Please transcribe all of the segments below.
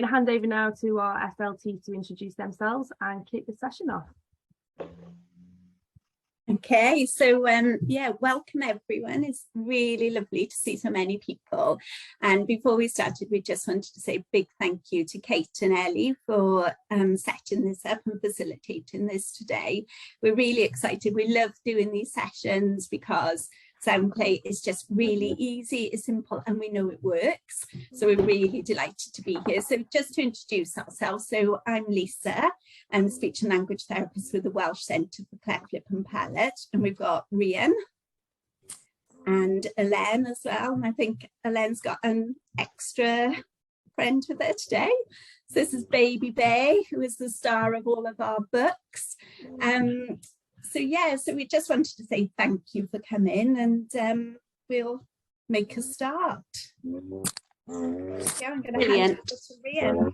I'm going to hand over now to our FLT to introduce themselves and kick the session off. Okay, so yeah, welcome everyone. It's really lovely to see so many people. And before we started, we just wanted to say a big thank you to Kate and Ellie for setting this up and facilitating this today. We're really excited. We love doing these sessions because sound play is just really easy, it's simple, and we know it works. So we're really delighted to be here. So just to introduce ourselves, so I'm Lisa. I'm a speech and language therapist with the Welsh Centre for Cleft, Lip and Palate. And we've got Rhian and Elaine as well. And I think Elaine's got an extra friend with her today. So this is Baby Bay, who is the star of all of our books. So yeah, so we just wanted to say thank you for coming, and we'll make a start. Yeah, I'm going to hand it to Rhian.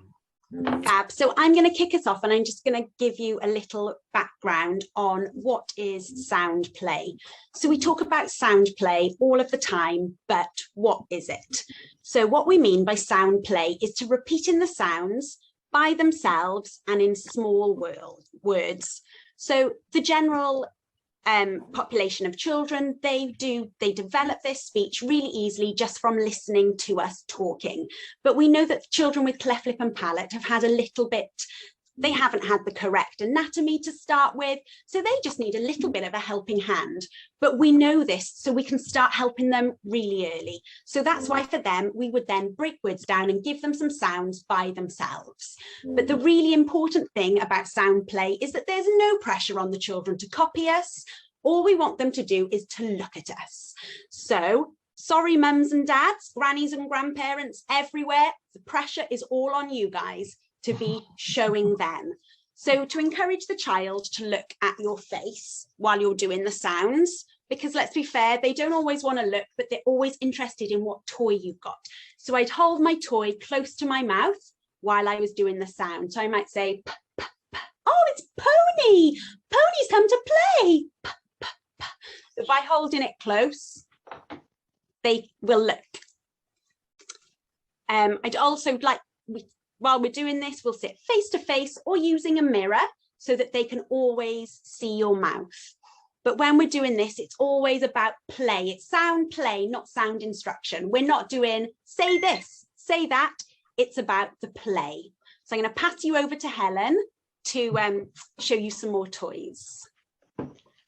Fab. So I'm going to kick us off, and I'm just going to give you a little background on what is sound play. So we talk about sound play all of the time, but what is it? So what we mean by sound play is to repeating the sounds by themselves and in small words. So the general population of children, they develop their speech really easily just from listening to us talking. But we know that children with cleft lip and palate have had a little bit, they haven't had the correct anatomy to start with, so they just need a little bit of a helping hand. But we know this, so we can start helping them really early. So that's why for them, we would then break words down and give them some sounds by themselves. But the really important thing about sound play is that there's no pressure on the children to copy us. All we want them to do is to look at us. So sorry, mums and dads, grannies and grandparents everywhere, the pressure is all on you guys to be showing them. So to encourage the child to look at your face while you're doing the sounds, because let's be fair, they don't always want to look, but they're always interested in what toy you've got. So I'd hold my toy close to my mouth while I was doing the sound. So I might say, p, p, p. Oh, it's Pony. Pony's come to play. P, p, p. So by holding it close, they will look. I'd also like, while we're doing this, we'll sit face to face or using a mirror so that they can always see your mouth. But when we're doing this, it's always about play. It's sound play, not sound instruction. We're not doing say this, say that. It's about the play. So I'm going to pass you over to Helen to show you some more toys.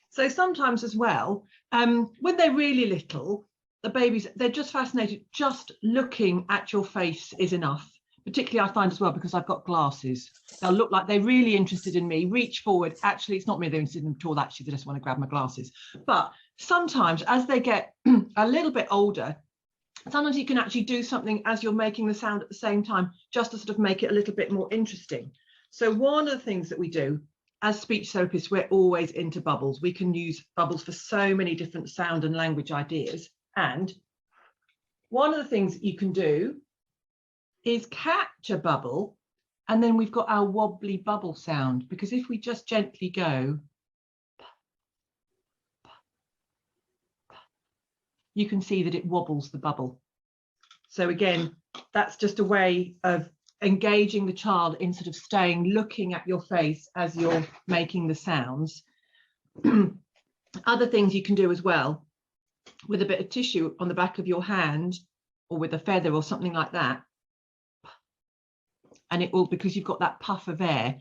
So sometimes as well, when they're really little, the babies, they're just fascinated. Just looking at your face is enough. Particularly I find as well, because I've got glasses, they'll look like they're really interested in me, reach forward. Actually, it's not me they're interested in at all. Actually, they just want to grab my glasses. But sometimes as they get a little bit older, sometimes you can actually do something as you're making the sound at the same time, just to sort of make it a little bit more interesting. So one of the things that we do as speech therapists, we're always into bubbles. We can use bubbles for so many different sound and language ideas. And one of the things you can do is catch a bubble, and then we've got our wobbly bubble sound, because if we just gently go, you can see that it wobbles the bubble. So again, that's just a way of engaging the child in sort of staying looking at your face as you're making the sounds. Other things you can do as well, with a bit of tissue on the back of your hand or with a feather or something like that, and it will, because you've got that puff of air,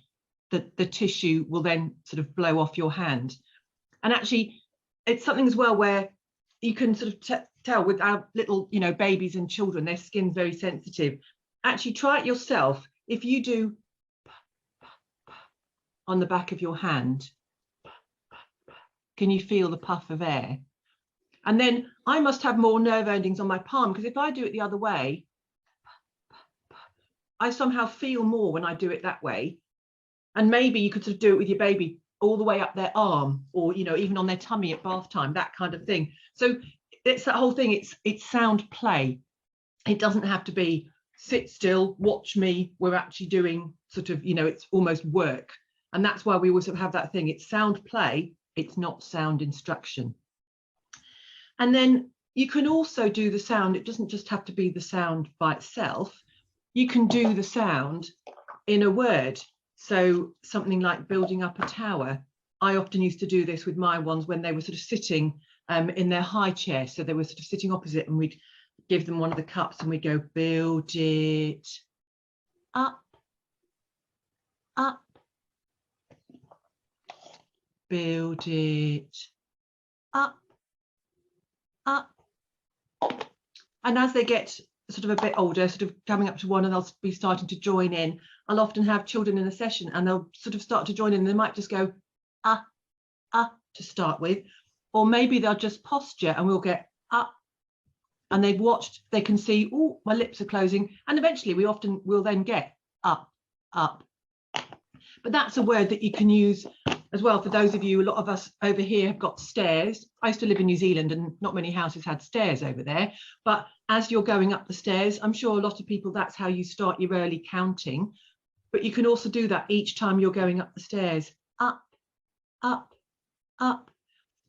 the tissue will then sort of blow off your hand. And actually it's something as well where you can sort of tell with our little, you know, babies and children, their skin's very sensitive. Actually try it yourself. If you do on the back of your hand, can you feel the puff of air? And then I must have more nerve endings on my palm, because if I do it the other way, I somehow feel more when I do it that way. And maybe you could sort of do it with your baby all the way up their arm, or, you know, even on their tummy at bath time, that kind of thing. So it's that whole thing, it's sound play. It doesn't have to be sit still, watch me. We're actually doing sort of, you know, it's almost work. And that's why we always have that thing. It's sound play, it's not sound instruction. And then you can also do the sound. It doesn't just have to be the sound by itself. you can do the sound in a word. So something like building up a tower. I often used to do this with my ones when they were sort of sitting in their high chair. So they were sort of sitting opposite, and we'd give them one of the cups and we'd go, build it up, up, build it up, up. And as they get sort of a bit older, sort of coming up to one, and they'll be starting to join in, I'll often have children in a session and they'll sort of start to join in, and they might just go to start with, or maybe they'll just posture and we'll get up, and they've watched, they can see, oh, my lips are closing, and eventually we often will then get up, up. But that's a word that you can use as well. For those of you, a lot of us over here have got stairs. I used to live in New Zealand and not many houses had stairs over there, but as you're going up the stairs, I'm sure a lot of people, that's how you start your early counting. But you can also do that each time you're going up the stairs, up, up, up.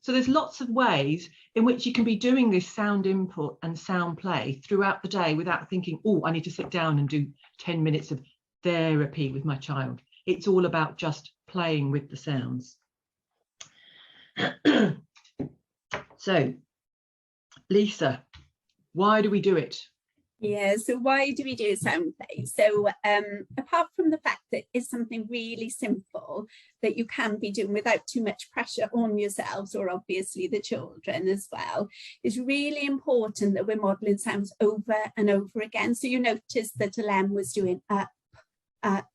So there's lots of ways in which you can be doing this sound input and sound play throughout the day without thinking, oh, I need to sit down and do 10 minutes of therapy with my child. It's all about just playing with the sounds. So, Lisa, why do we do it? Yeah, so why do we do sound play? So apart from the fact that it's something really simple that you can be doing without too much pressure on yourselves, or obviously the children as well, it's really important that we're modelling sounds over and over again. So you notice that Alem was doing up, up,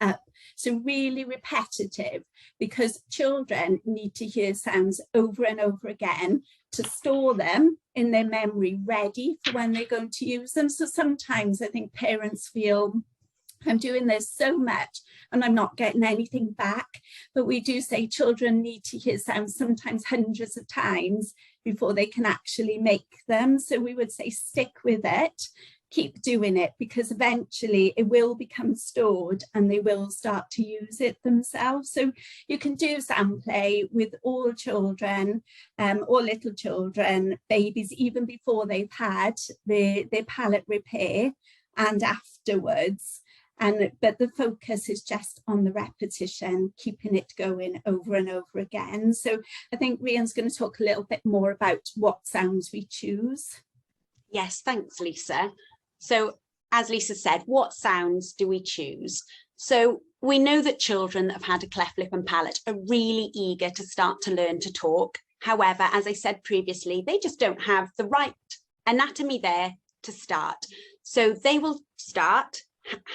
up. So really repetitive, because children need to hear sounds over and over again to store them in their memory, ready for when they're going to use them. So sometimes I think parents feel, I'm doing this so much and I'm not getting anything back. But we do say children need to hear sounds sometimes hundreds of times before they can actually make them. So we would say stick with it, keep doing it, because eventually it will become stored and they will start to use it themselves. So you can do sound play with all children, or little children, babies, even before they've had their palate repair and afterwards. But the focus is just on the repetition, keeping it going over and over again. So I think Rhian's going to talk a little bit more about what sounds we choose. Yes, thanks, Lisa. So as Lisa said, what sounds do we choose? So we know that children that have had a cleft lip and palate are really eager to start to learn to talk. However, as I said previously, they just don't have the right anatomy there to start. So they will start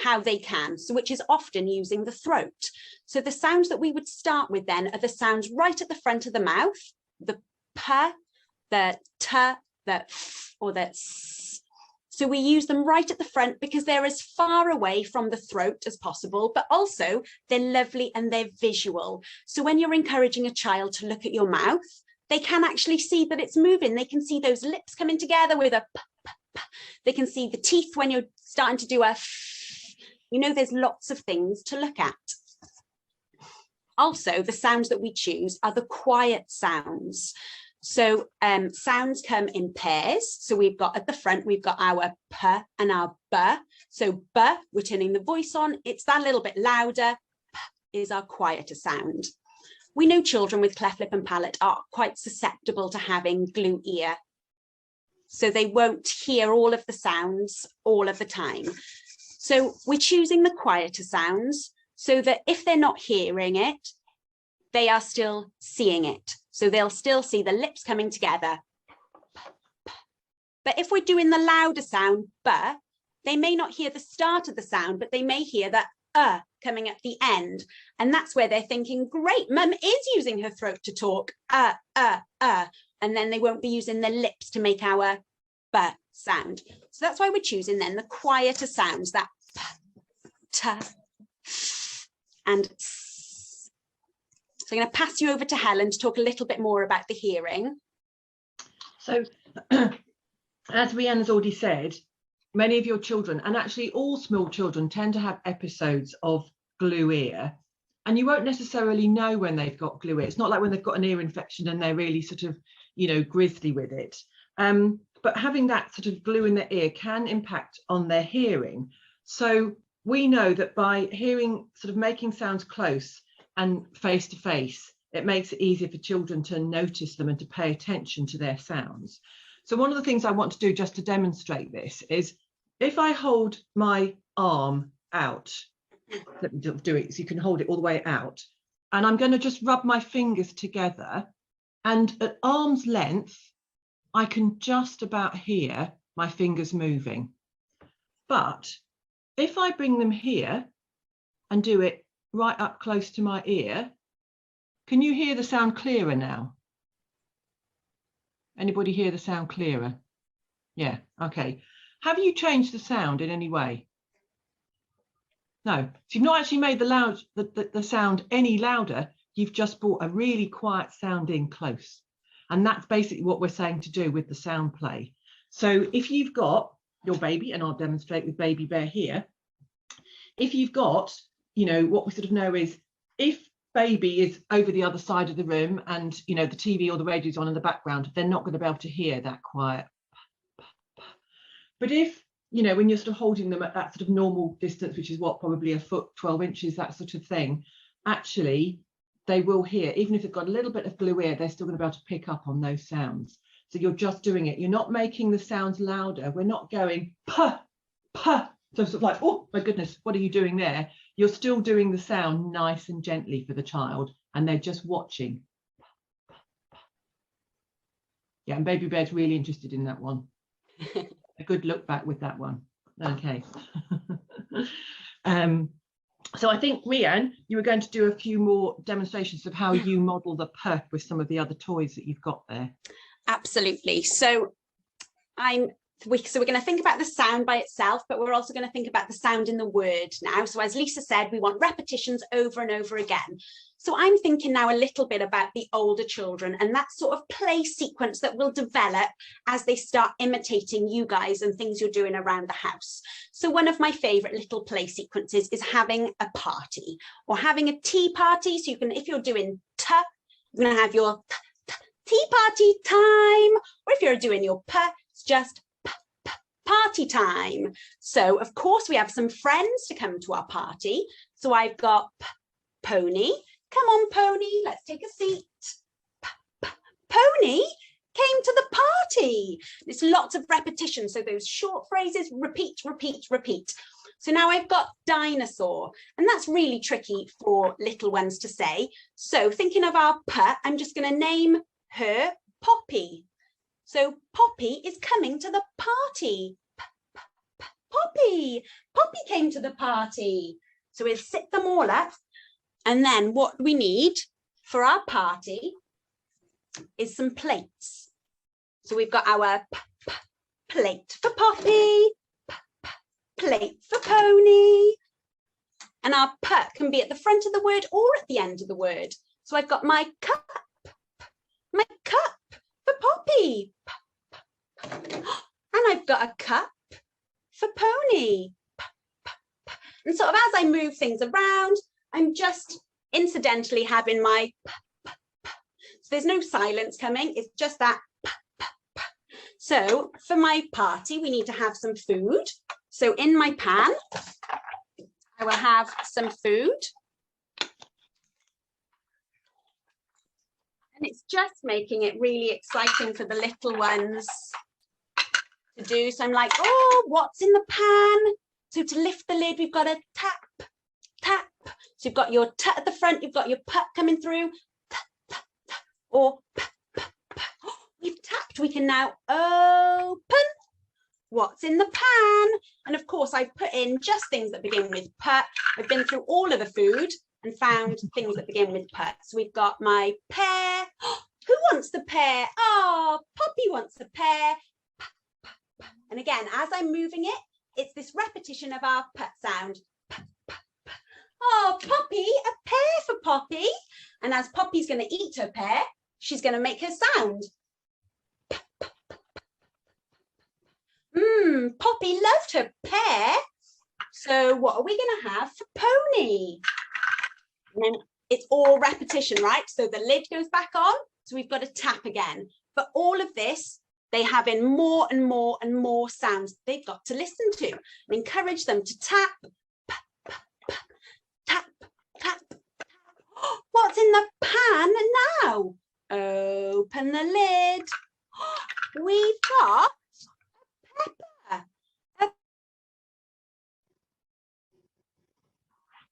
how they can, so which is often using the throat. So the sounds that we would start with then are the sounds right at the front of the mouth, the p, the t, the f, or the s. So we use them right at the front because they're as far away from the throat as possible, but also they're lovely and they're visual. So when you're encouraging a child to look at your mouth, they can actually see that it's moving. They can see those lips coming together with a p, p, p. They can see the teeth when you're starting to do a f. You know, there's lots of things to look at. Also, the sounds that we choose are the quiet sounds. So sounds come in pairs. So we've got at the front, we've got our p and our b. So b, we're turning the voice on. It's that little bit louder. P is our quieter sound. We know children with cleft lip and palate are quite susceptible to having glue ear. So they won't hear all of the sounds all of the time. So we're choosing the quieter sounds so that if they're not hearing it, they are still seeing it. So they'll still see the lips coming together. But if we're doing the louder sound, b, they may not hear the start of the sound, but they may hear that coming at the end. And that's where they're thinking, great, mum is using her throat to talk, and then they won't be using their lips to make our b sound. So that's why we're choosing then the quieter sounds, that p, t, and s. So I'm going to pass you over to Helen to talk a little bit more about the hearing. So as Rhiannon has already said, many of your children, and actually all small children, tend to have episodes of glue ear, and you won't necessarily know when they've got glue ear. It's not like when they've got an ear infection and they're really sort of, you know, grisly with it. But having that sort of glue in their ear can impact on their hearing. So we know that by hearing, sort of making sounds close and face to face, it makes it easier for children to notice them and to pay attention to their sounds. So one of the things I want to do just to demonstrate this is if I hold my arm out, let me do it so you can hold it all the way out, and I'm going to just rub my fingers together, and at arm's length I can just about hear my fingers moving. But if I bring them here and do it right up close to my ear, can you hear the sound clearer now? Anybody hear the sound clearer? Yeah, okay. Have you changed the sound in any way? No, so you've not actually made the sound any louder. You've just brought a really quiet sound in close. And that's basically what we're saying to do with the sound play. So if you've got your baby, and I'll demonstrate with baby bear here, if you've got, you know, what we sort of know is if baby is over the other side of the room and, you know, the TV or the radio's on in the background, they're not going to be able to hear that quiet. But if, you know, when you're sort of holding them at that sort of normal distance, which is what, probably a foot, 12 inches, that sort of thing, actually they will hear, even if they've got a little bit of blue ear, they're still going to be able to pick up on those sounds. So you're just doing it. You're not making the sounds louder. We're not going puh, puh. So sort of like, oh my goodness, what are you doing there? You're still doing the sound nice and gently for the child, and they're just watching. Yeah, and baby bear's really interested in that one. A good look back with that one. Okay. So I think, Rianne, you were going to do a few more demonstrations of how you model the puh with some of the other toys that you've got there. Absolutely. So we're going to think about the sound by itself, but we're also going to think about the sound in the word now. So as Lisa said, we want repetitions over and over again. So I'm thinking now a little bit about the older children and that sort of play sequence that will develop as they start imitating you guys and things you're doing around the house. So one of my favorite little play sequences is having a party or having a tea party. So you can, if you're doing ta, you're going to have your tea party time, or if you're doing your pa, it's just party time. So of course we have some friends to come to our party. So I've got Pony. Come on, Pony, let's take a seat. Pony came to the party. It's lots of repetition. So those short phrases, repeat, repeat, repeat. So now I've got dinosaur, and that's really tricky for little ones to say. So thinking of our P, I'm just going to name her Poppy. So Poppy is coming to the party. Poppy. Poppy came to the party. So we'll sit them all up. And then what we need for our party is some plates. So we've got our plate for Poppy, plate for Pony. And our P can be at the front of the word or at the end of the word. So I've got my cup for Poppy. And I've got a cup for Pony. And sort of as I move things around, I'm just incidentally having my so there's no silence coming, it's just that. So for my party, we need to have some food. So in my pan, I will have some food. And it's just making it really exciting for the little ones to do. So I'm like, oh, what's in the pan? So to lift the lid, we've got a tap, tap. So you've got your t at the front, you've got your p coming through, or p, p, p. We've tapped. We can now open what's in the pan. And of course, I've put in just things that begin with p. I've been through all of the food and found things that begin with p. So we've got my pear. Who wants the pear? Oh, Poppy wants the pear. P, p, p. And again, as I'm moving it, it's this repetition of our p sound. P, p, p. Oh, Poppy, a pear for Poppy. And as Poppy's going to eat her pear, she's going to make her sound. P, p, p, p. Poppy loved her pear. So what are we going to have for Pony? And then it's all repetition, right? So the lid goes back on. So we've got to tap again. But all of this they have in more and more and more sounds they've got to listen to, and encourage them to tap, tap, tap. What's in the pan now? Open the lid. We've got pepper.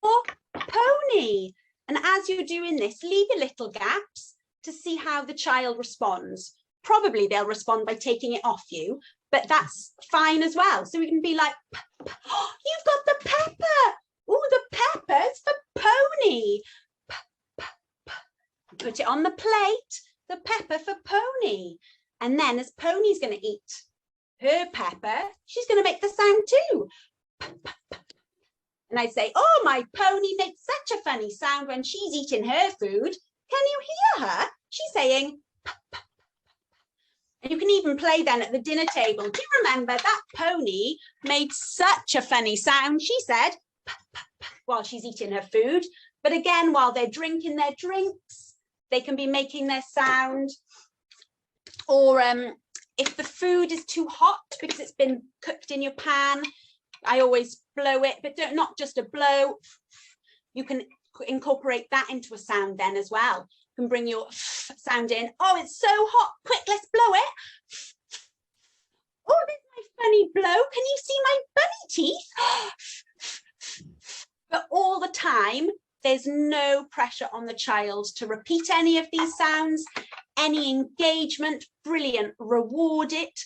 A pony. And as you're doing this, leave your little gaps to see how the child responds. Probably they'll respond by taking it off you, but that's fine as well. So we can be like, oh, you've got the pepper. Oh, the pepper's for pony. Put it on the plate, the pepper for pony. And then as Pony's going to eat her pepper, she's going to make the sound too. And I say, oh, my pony makes such a funny sound when she's eating her food. Can you hear her? She's saying, and you can even play then at the dinner table. Do you remember that pony made such a funny sound? She said, while she's eating her food. But again, while they're drinking their drinks, they can be making their sound. Or if the food is too hot because it's been cooked in your pan, I always blow it, but not just a blow. You can incorporate that into a sound then as well. You can bring your sound in. Oh, it's so hot. Quick, let's blow it. Oh, there's my funny blow. Can you see my bunny teeth? But all the time, there's no pressure on the child to repeat any of these sounds. Any engagement, brilliant, reward it.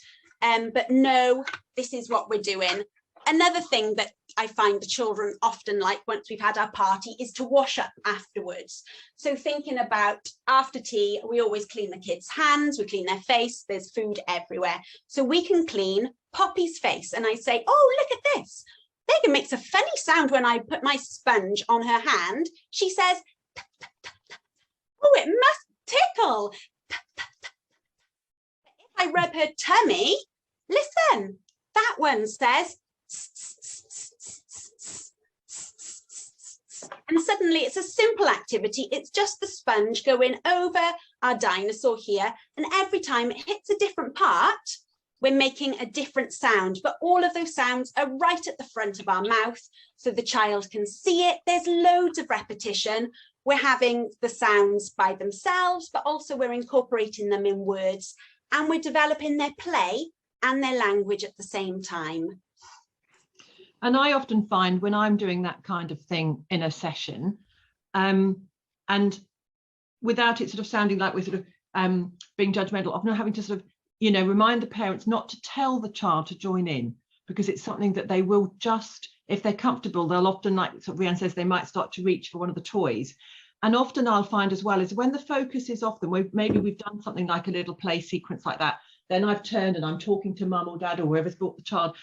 But no, this is what we're doing. Another thing that I find the children often like once we've had our party is to wash up afterwards. So thinking about after tea, we always clean the kids' hands, we clean their face, there's food everywhere. So we can clean Poppy's face. And I say, oh, look at this. Megan makes a funny sound when I put my sponge on her hand. She says, tap, tap, tap, tap. Oh, it must tickle. Tap, tap, tap. If I rub her tummy, listen, that one says, and suddenly it's a simple activity. It's just the sponge going over our dinosaur here, and every time it hits a different part, we're making a different sound, but all of those sounds are right at the front of our mouth so the child can see it. There's loads of repetition. We're having the sounds by themselves, but also we're incorporating them in words, and we're developing their play and their language at the same time. And I often find when I'm doing that kind of thing in a session, and without it sort of sounding like we're sort of being judgmental, often having to sort of, you know, remind the parents not to tell the child to join in, because it's something that they will just, if they're comfortable, they'll often, like sort of Rhiannon says, they might start to reach for one of the toys. And often I'll find as well is when the focus is off them, maybe we've done something like a little play sequence like that, then I've turned and I'm talking to mum or dad or whoever's brought the child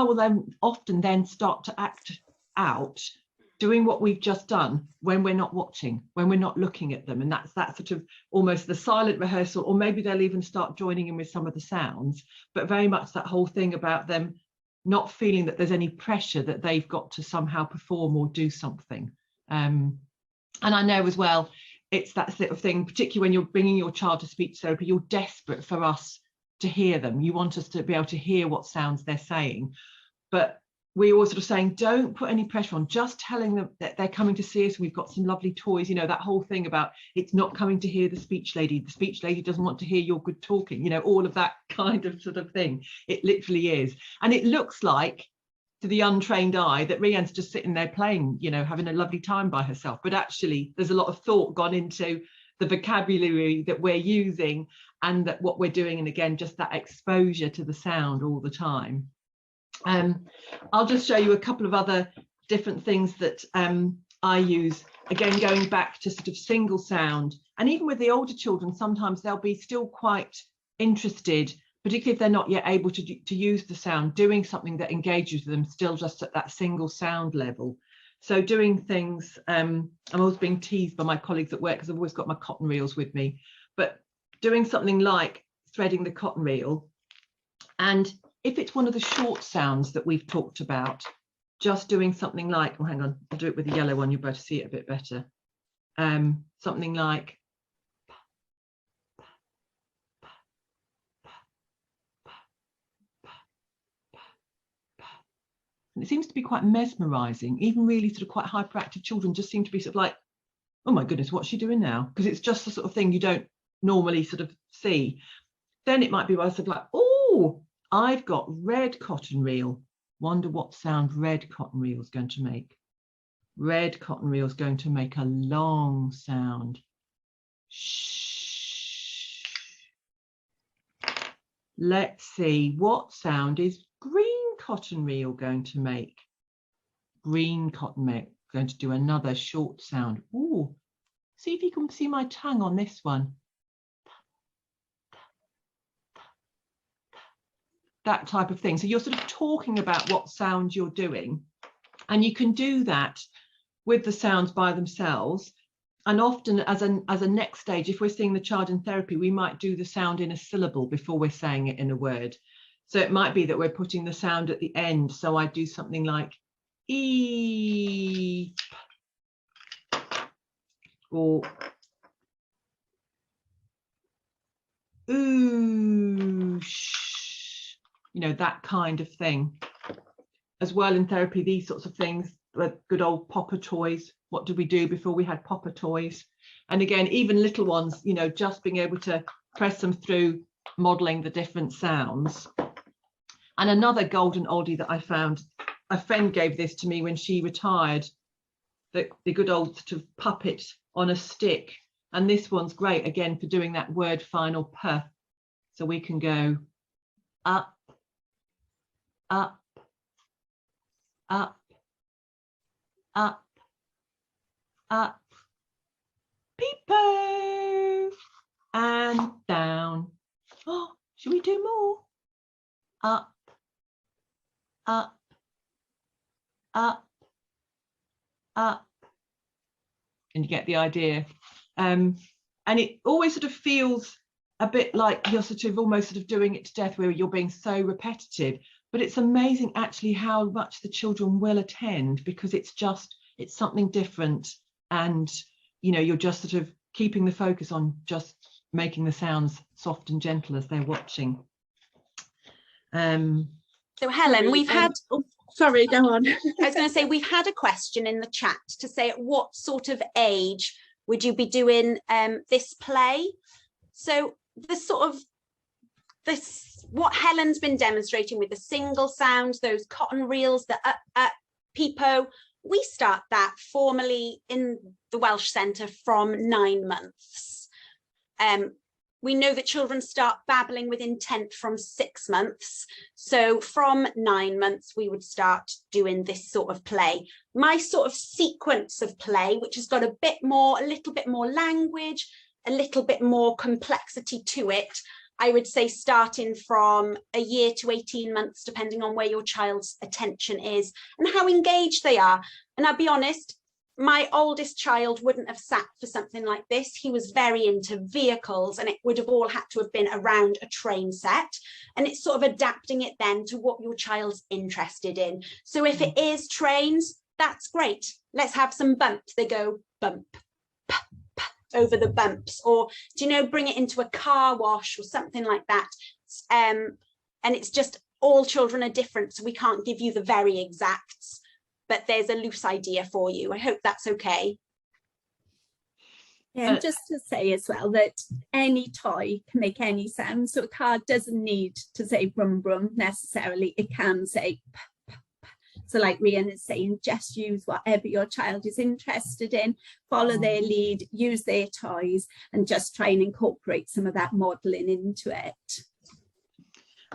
will then often start to act out doing what we've just done when we're not watching, when we're not looking at them. And that's that sort of almost the silent rehearsal, or maybe they'll even start joining in with some of the sounds, but very much that whole thing about them not feeling that there's any pressure that they've got to somehow perform or do something. And I know as well, it's that sort of thing, particularly when you're bringing your child to speech therapy, you're desperate for us to hear them. You want us to be able to hear what sounds they're saying, but we always sort of saying, don't put any pressure on, just telling them that they're coming to see us. We've got some lovely toys, you know, that whole thing about it's not coming to hear the speech lady doesn't want to hear your good talking, you know, all of that kind of sort of thing. It literally is. And it looks like to the untrained eye that Rhiannon's just sitting there playing, you know, having a lovely time by herself, but actually there's a lot of thought gone into the vocabulary that we're using and that what we're doing, and again just that exposure to the sound all the time. I'll just show you a couple of other different things that I use, again going back to sort of single sound, and even with the older children sometimes they'll be still quite interested, particularly if they're not yet able to use the sound, doing something that engages them still just at that single sound level. So doing things, I'm always being teased by my colleagues at work because I've always got my cotton reels with me, but doing something like threading the cotton reel, and if it's one of the short sounds that we've talked about, just doing something like, oh, hang on, I'll do it with the yellow one, you'll be able to see it a bit better. Something like, And it seems to be quite mesmerizing. Even really sort of quite hyperactive children just seem to be sort of like, oh my goodness, what's she doing now? Because it's just the sort of thing you don't normally sort of see. Then it might be sort of like, oh, I've got red cotton reel. Wonder what sound red cotton reel is going to make. Red cotton reel is going to make a long sound. Shh. Let's see, what sound is green cotton reel going to make? Green cotton reel going to do another short sound. Ooh, see if you can see my tongue on this one. That type of thing. So you're sort of talking about what sounds you're doing, and you can do that with the sounds by themselves. And often as a next stage, if we're seeing the child in therapy, we might do the sound in a syllable before we're saying it in a word. So it might be that we're putting the sound at the end. So I do something like eep, or oosh, you know, that kind of thing. As well in therapy, these sorts of things, like good old popper toys. What did we do before we had popper toys? And again, even little ones, you know, just being able to press them through, modeling the different sounds. And another golden oldie that I found, a friend gave this to me when she retired, the good old sort of puppet on a stick. And this one's great, again, for doing that word final p. So we can go up, up, up, up, up, peepo, and down. Oh, should we do more? Up, up, up, up. And you get the idea. And it always sort of feels a bit like you're sort of almost sort of doing it to death, where you're being so repetitive. But it's amazing actually how much the children will attend, because it's something different, and you know, you're just sort of keeping the focus on just making the sounds soft and gentle as they're watching. So Helen, we've had sorry, go on. I was going to say, we've had a question in the chat to say, at what sort of age would you be doing this play? So what Helen's been demonstrating with the single sounds, those cotton reels, the up, peepo, we start that formally in the Welsh Centre from 9 months. We know that children start babbling with intent from 6 months. So from 9 months, we would start doing this sort of play. My sort of sequence of play, which has got a little bit more language, a little bit more complexity to it, I would say starting from a year to 18 months, depending on where your child's attention is and how engaged they are. And I'll be honest, my oldest child wouldn't have sat for something like this. He was very into vehicles, and it would have all had to have been around a train set. And it's sort of adapting it then to what your child's interested in. So if it is trains, that's great. Let's have some bumps. They go bump, p, p, over the bumps, or, do you know, bring it into a car wash or something like that. And it's just, all children are different, so we can't give you the very exacts, but there's a loose idea for you. I hope that's okay. Yeah, and just to say as well that any toy can make any sound. So a car doesn't need to say brum brum necessarily. It can say p, p, p. So like Rhian is saying, just use whatever your child is interested in, follow their lead, use their toys, and just try and incorporate some of that modelling into it.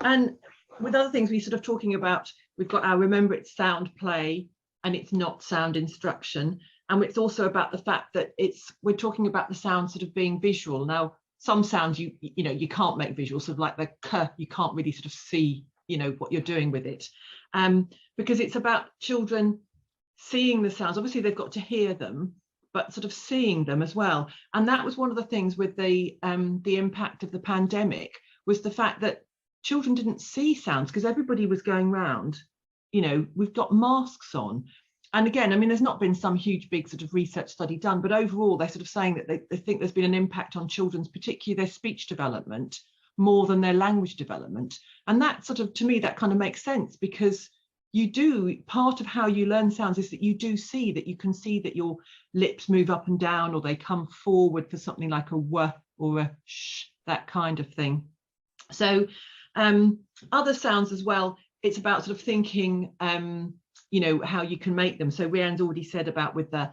And with other things, we're sort of talking about, we've got our remember it's sound play, and it's not sound instruction. And it's also about the fact that we're talking about the sound sort of being visual. Now, some sounds you know you can't make visual, sort of like the k, you can't really sort of see, you know, what you're doing with it, because it's about children seeing the sounds. Obviously they've got to hear them, but sort of seeing them as well. And that was one of the things with the impact of the pandemic, was the fact that children didn't see sounds because everybody was going round, you know, we've got masks on. And again, I mean, there's not been some huge big sort of research study done, but overall they're sort of saying that they think there's been an impact on children's, particularly their speech development, more than their language development. And that sort of, to me, that kind of makes sense, because you do, part of how you learn sounds is that you do see that you can see that your lips move up and down, or they come forward for something like a w or a sh, that kind of thing. So other sounds as well, it's about sort of thinking, you know, how you can make them. So Rhiann's already said about with the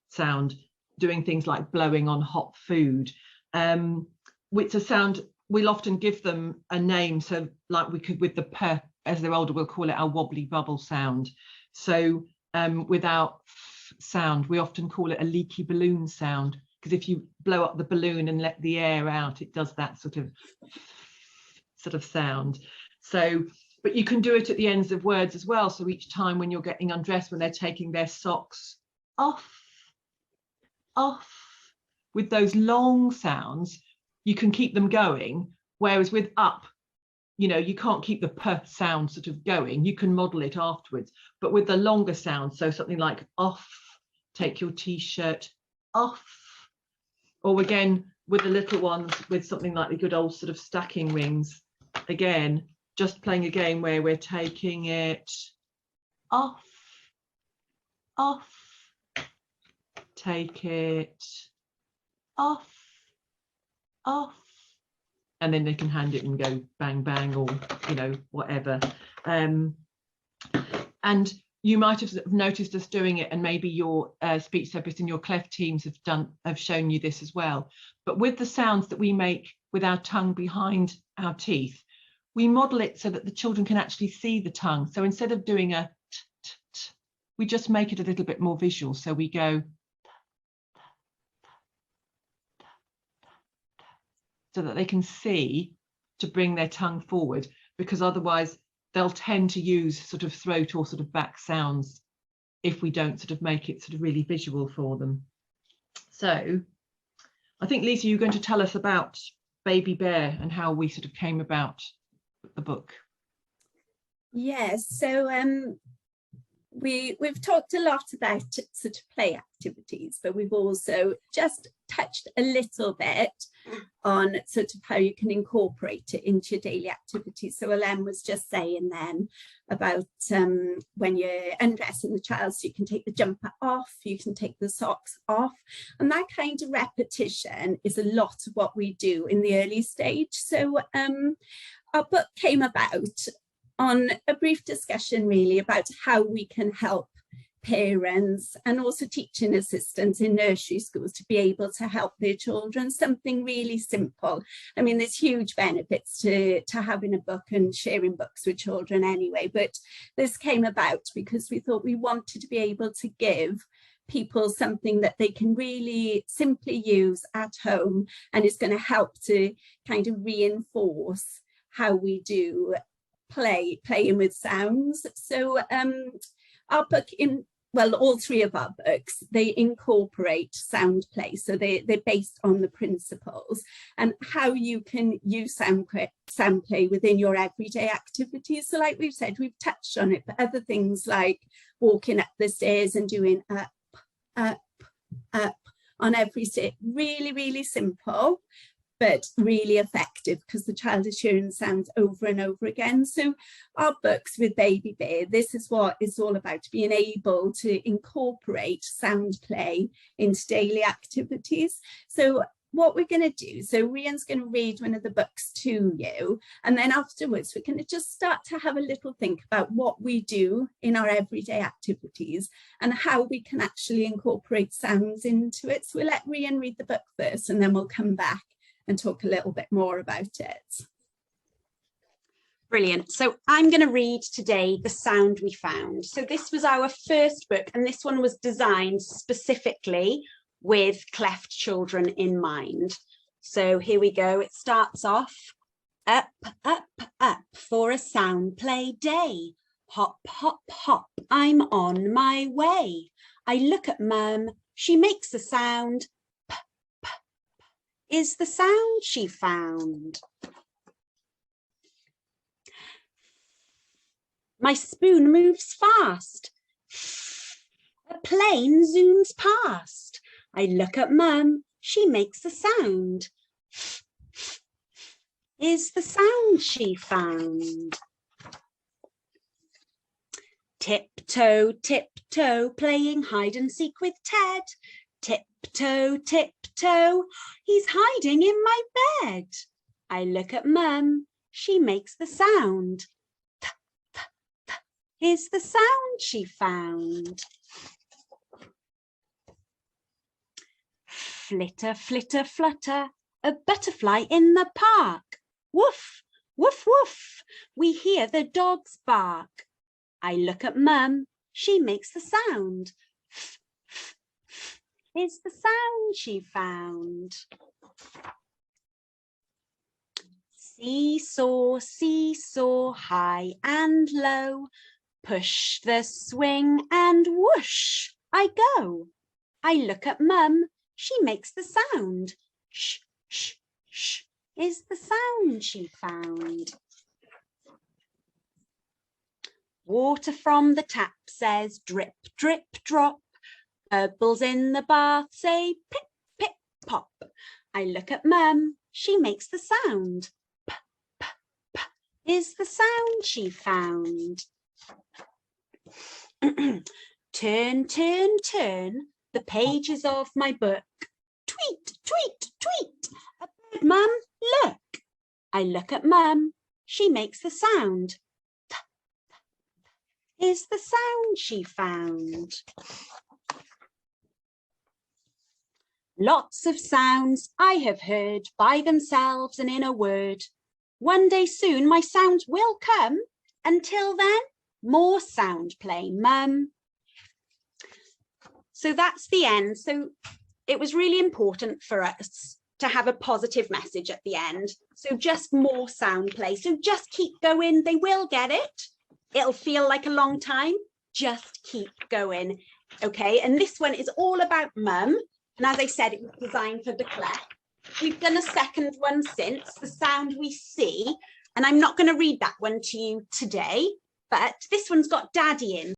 sound, doing things like blowing on hot food, which a sound, we'll often give them a name. So like we could with the p, as they're older, we'll call it our wobbly bubble sound. So without sound, we often call it a leaky balloon sound, because if you blow up the balloon and let the air out, it does that sort of sound. So, but you can do it at the ends of words as well. So each time when you're getting undressed, when they're taking their socks off, with those long sounds, you can keep them going. Whereas with up, you know, you can't keep the p sound sort of going. You can model it afterwards. But with the longer sounds, so something like off, take your t-shirt off, or again with the little ones with something like the good old sort of stacking rings, again just playing a game where we're taking it off, take it off, and then they can hand it and go bang bang, or you know, whatever. And you might have noticed us doing it, and maybe your speech therapists and your cleft teams have shown you this as well. But with the sounds that we make with our tongue behind our teeth, we model it so that the children can actually see the tongue. So instead of doing a t, t, t, we just make it a little bit more visual. So we go so that they can see to bring their tongue forward, because otherwise they'll tend to use sort of throat or sort of back sounds if we don't sort of make it sort of really visual for them. So I think, Lisa, you're going to tell us about Baby Bear and how we sort of came about the book. Yes, so we've talked a lot about sort of play activities, but we've also just touched a little bit on sort of how you can incorporate it into your daily activities. So Ellen was just saying then about when you're undressing the child, so you can take the jumper off, you can take the socks off, and that kind of repetition is a lot of what we do in the early stage. So our book came about on a brief discussion really about how we can help parents and also teaching assistants in nursery schools to be able to help their children. Something really simple. I mean, there's huge benefits to having a book and sharing books with children anyway, but this came about because we thought we wanted to be able to give people something that they can really simply use at home, and it's going to help to kind of reinforce how we do playing with sounds. So our book, all three of our books, they incorporate sound play. So they're based on the principles and how you can use sound play within your everyday activities. So like we've said, we've touched on it, but other things like walking up the stairs and doing up, up, up on every step, really, really simple, but really effective because the child is hearing sounds over and over again. So our books with Baby Bear, this is what it's all about, being able to incorporate sound play into daily activities. So what we're going to do, so Rhiann's going to read one of the books to you, and then afterwards we're going to just start to have a little think about what we do in our everyday activities and how we can actually incorporate sounds into it. So we'll let Rhiann read the book first, and then we'll come back and talk a little bit more about it. Brilliant. So I'm going to read today The Sound We Found. So this was our first book, and this one was designed specifically with cleft children in mind. So here we go. It starts off, up, up, up for a sound play day. Hop, hop, hop, I'm on my way. I look at Mum, she makes a sound. Is the sound she found. My spoon moves fast. A plane zooms past. I look at Mum, she makes a sound. Is the sound she found. Tiptoe, tiptoe, playing hide and seek with Ted. Tiptoe, tiptoe, he's hiding in my bed. I look at Mum, she makes the sound. Th, th, th, is the sound she found. Flitter, flitter, flutter, a butterfly in the park. Woof, woof, woof, we hear the dogs bark. I look at Mum, she makes the sound. F, f, f, is the sound she found. Seesaw, seesaw, high and low, push the swing and whoosh, I go. I look at Mum, she makes the sound. Sh, sh, sh, is the sound she found. Water from the tap says drip, drip, drop. Bubbles in the bath say pip, pip, pop. I look at Mum, she makes the sound. P, p, p, is the sound she found. Turn, turn, turn, the pages of my book. Tweet, tweet, tweet, a bird, Mum, look. I look at Mum, she makes the sound. Is the sound she found. Lots of sounds I have heard by themselves and in a word. One day soon my sounds will come. Until then, more sound play, Mum. So that's the end. So it was really important for us to have a positive message at the end. So just more sound play. So just keep going. They will get it. It'll feel like a long time. Just keep going. Okay. And this one is all about Mum. And as I said, it was designed for the cleft. We've done a second one since, the sound we see. And I'm not going to read that one to you today, but this one's got Daddy in.